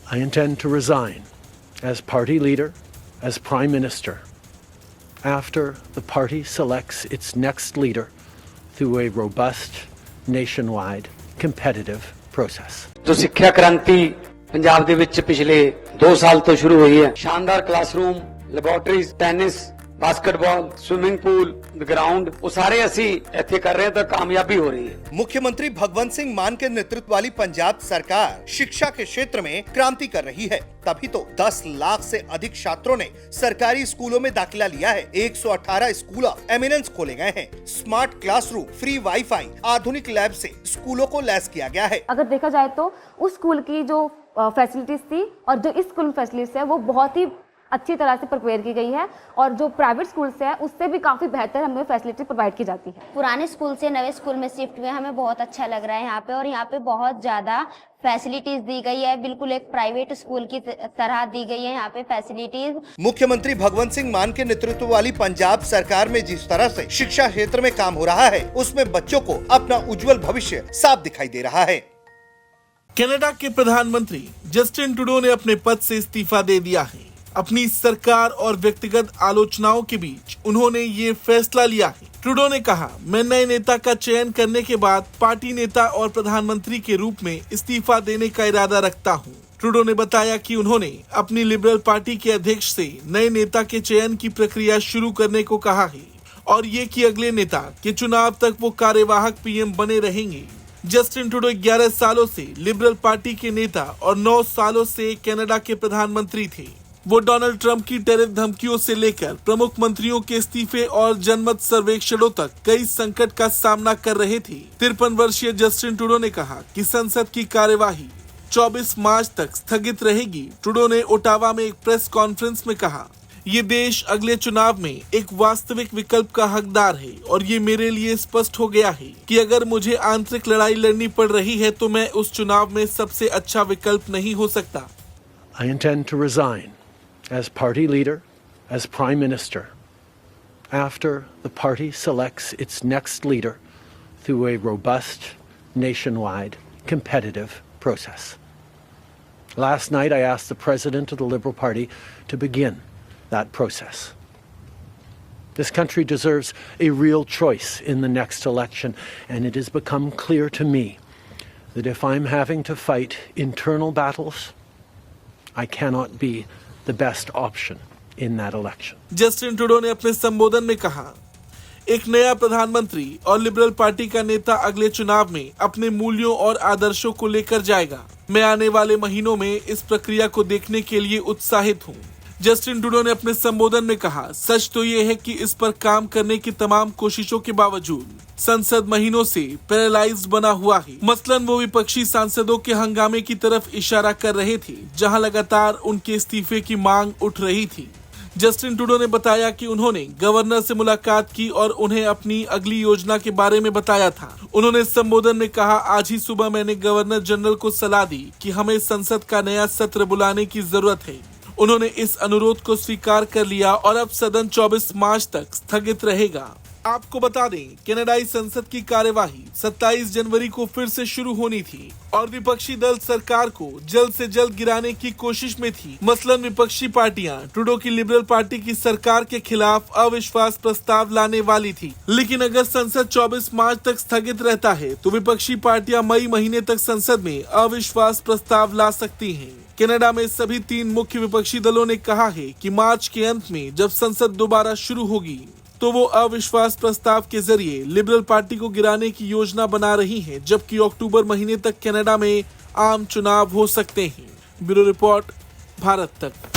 I intend to resign as party leader, as Prime Minister, after the party selects its next leader through a robust, nationwide, competitive process. जो शिक्षा क्रांति पंजाब ਦੇ ਵਿੱਚ ਪਿਛਲੇ 2 ਸਾਲ ਤੋਂ ਸ਼ੁਰੂ ਹੋਈ ਹੈ, ਸ਼ਾਨਦਾਰ classroom, laboratories, tennis, basketball, swimming pool, ground, वो सारे असी ਇੱਥੇ कर रहे हैं तो कामयाबी हो रही है। मुख्यमंत्री भगवंत सिंह मान के नेतृत्व वाली पंजाब सरकार शिक्षा के क्षेत्र में क्रांति कर रही है। तभी तो 10 लाख से अधिक छात्रों ने सरकारी स्कूलों में दाखिला लिया है। 118 स्कूल ऑफ एमिनेंस खोले गए हैं। स्मार्ट क्लासरूम, फ्री वाईफाई, आधुनिक लैब से स्कूलों को लैस किया गया है। अगर देखा जाए तो उस स्कूल की जो फैसिलिटीज थी और जो इस स्कूल फैसिलिटीज है वो बहुत ही अच्छी तरह से प्रिपेयर की गई है और जो प्राइवेट स्कूल से है उससे भी काफ़ी बेहतर हमें फैसिलिटी प्रोवाइड की जाती है। पुराने स्कूल से नए स्कूल में शिफ्ट हुए हमें बहुत अच्छा लग रहा है यहाँ पे, और यहाँ पे बहुत ज़्यादा फैसिलिटीज दी गई है। बिल्कुल एक प्राइवेट स्कूल की तरह दी गई है यहाँ पे फैसिलिटीज। मुख्यमंत्री भगवंत सिंह मान के नेतृत्व वाली पंजाब सरकार में जिस तरह से शिक्षा क्षेत्र में काम हो रहा है उसमें बच्चों को अपना उज्जवल भविष्य साफ दिखाई दे रहा है। कनाडा के प्रधानमंत्री जस्टिन ट्रूडो ने अपने पद से इस्तीफा दे दिया है। अपनी सरकार और व्यक्तिगत आलोचनाओं के बीच उन्होंने ये फैसला लिया है। ट्रूडो ने कहा, मैं नए नेता का चयन करने के बाद पार्टी नेता और प्रधानमंत्री के रूप में इस्तीफा देने का इरादा रखता हूं। ट्रूडो ने बताया कि उन्होंने अपनी लिबरल पार्टी के अध्यक्ष से नए नेता के चयन की प्रक्रिया शुरू करने को कहा है और ये कि अगले नेता के चुनाव तक वो कार्यवाहक पीएम बने रहेंगे। जस्टिन ट्रूडो 11 सालों से लिबरल पार्टी के नेता और 9 सालों से कनाडा के प्रधानमंत्री थे। वो डोनाल्ड ट्रंप की टेरर धमकियों से लेकर प्रमुख मंत्रियों के इस्तीफे और जनमत सर्वेक्षणों तक कई संकट का सामना कर रहे थे। 53 वर्षीय जस्टिन ट्रूडो ने कहा कि संसद की कार्यवाही 24 मार्च तक स्थगित रहेगी। ट्रूडो ने ओटावा में एक प्रेस कॉन्फ्रेंस में कहा, ये देश अगले चुनाव में एक वास्तविक विकल्प का हकदार है और ये मेरे लिए स्पष्ट हो गया है कि अगर मुझे आंतरिक लड़ाई लड़नी पड़ रही है तो मैं उस चुनाव में सबसे अच्छा विकल्प नहीं हो सकता। I intend to resign as party leader, as Prime Minister, after the party selects its next leader through a robust, nationwide, competitive process. Last night I asked the President of the Liberal Party to begin that process. This country deserves a real choice in the next election, and it has become clear to me that if I'm having to fight internal battles, I cannot be the best option in that election. Justin Trudeau ने अपने संबोधन में कहा, एक नया प्रधानमंत्री और liberal party का नेता अगले चुनाव में अपने मूल्यों और आदर्शों को लेकर जाएगा। मैं आने वाले महीनों में इस प्रक्रिया को देखने के लिए उत्साहित हूँ। जस्टिन ट्रूडो ने अपने संबोधन में कहा, सच तो ये है कि इस पर काम करने की तमाम कोशिशों के बावजूद संसद महीनों से पैरालाइज्ड बना हुआ है। मसलन वो विपक्षी सांसदों के हंगामे की तरफ इशारा कर रहे थे, जहां लगातार उनके इस्तीफे की मांग उठ रही थी। जस्टिन ट्रूडो ने बताया कि उन्होंने गवर्नर से मुलाकात की और उन्हें अपनी अगली योजना के बारे में बताया था। उन्होंने संबोधन में कहा, आज ही सुबह मैंने गवर्नर जनरल को सलाह दी कि हमें संसद का नया सत्र बुलाने की जरूरत है। उन्होंने इस अनुरोध को स्वीकार कर लिया और अब सदन 24 मार्च तक स्थगित रहेगा। आपको बता दें, कनाडाई संसद की कार्यवाही 27 जनवरी को फिर से शुरू होनी थी और विपक्षी दल सरकार को जल्द से जल्द गिराने की कोशिश में थी। मसलन विपक्षी पार्टियां ट्रूडो की लिबरल पार्टी की सरकार के खिलाफ अविश्वास प्रस्ताव लाने वाली थी, लेकिन अगर संसद 24 मार्च तक स्थगित रहता है तो विपक्षी पार्टियां मई महीने तक संसद में अविश्वास प्रस्ताव ला सकती हैं। कनाडा में सभी 3 मुख्य विपक्षी दलों ने कहा है कि मार्च के अंत में जब संसद दोबारा शुरू होगी तो वो अविश्वास प्रस्ताव के जरिए लिबरल पार्टी को गिराने की योजना बना रही हैं, जबकि अक्टूबर महीने तक कनाडा में आम चुनाव हो सकते हैं। ब्यूरो रिपोर्ट, भारत तक।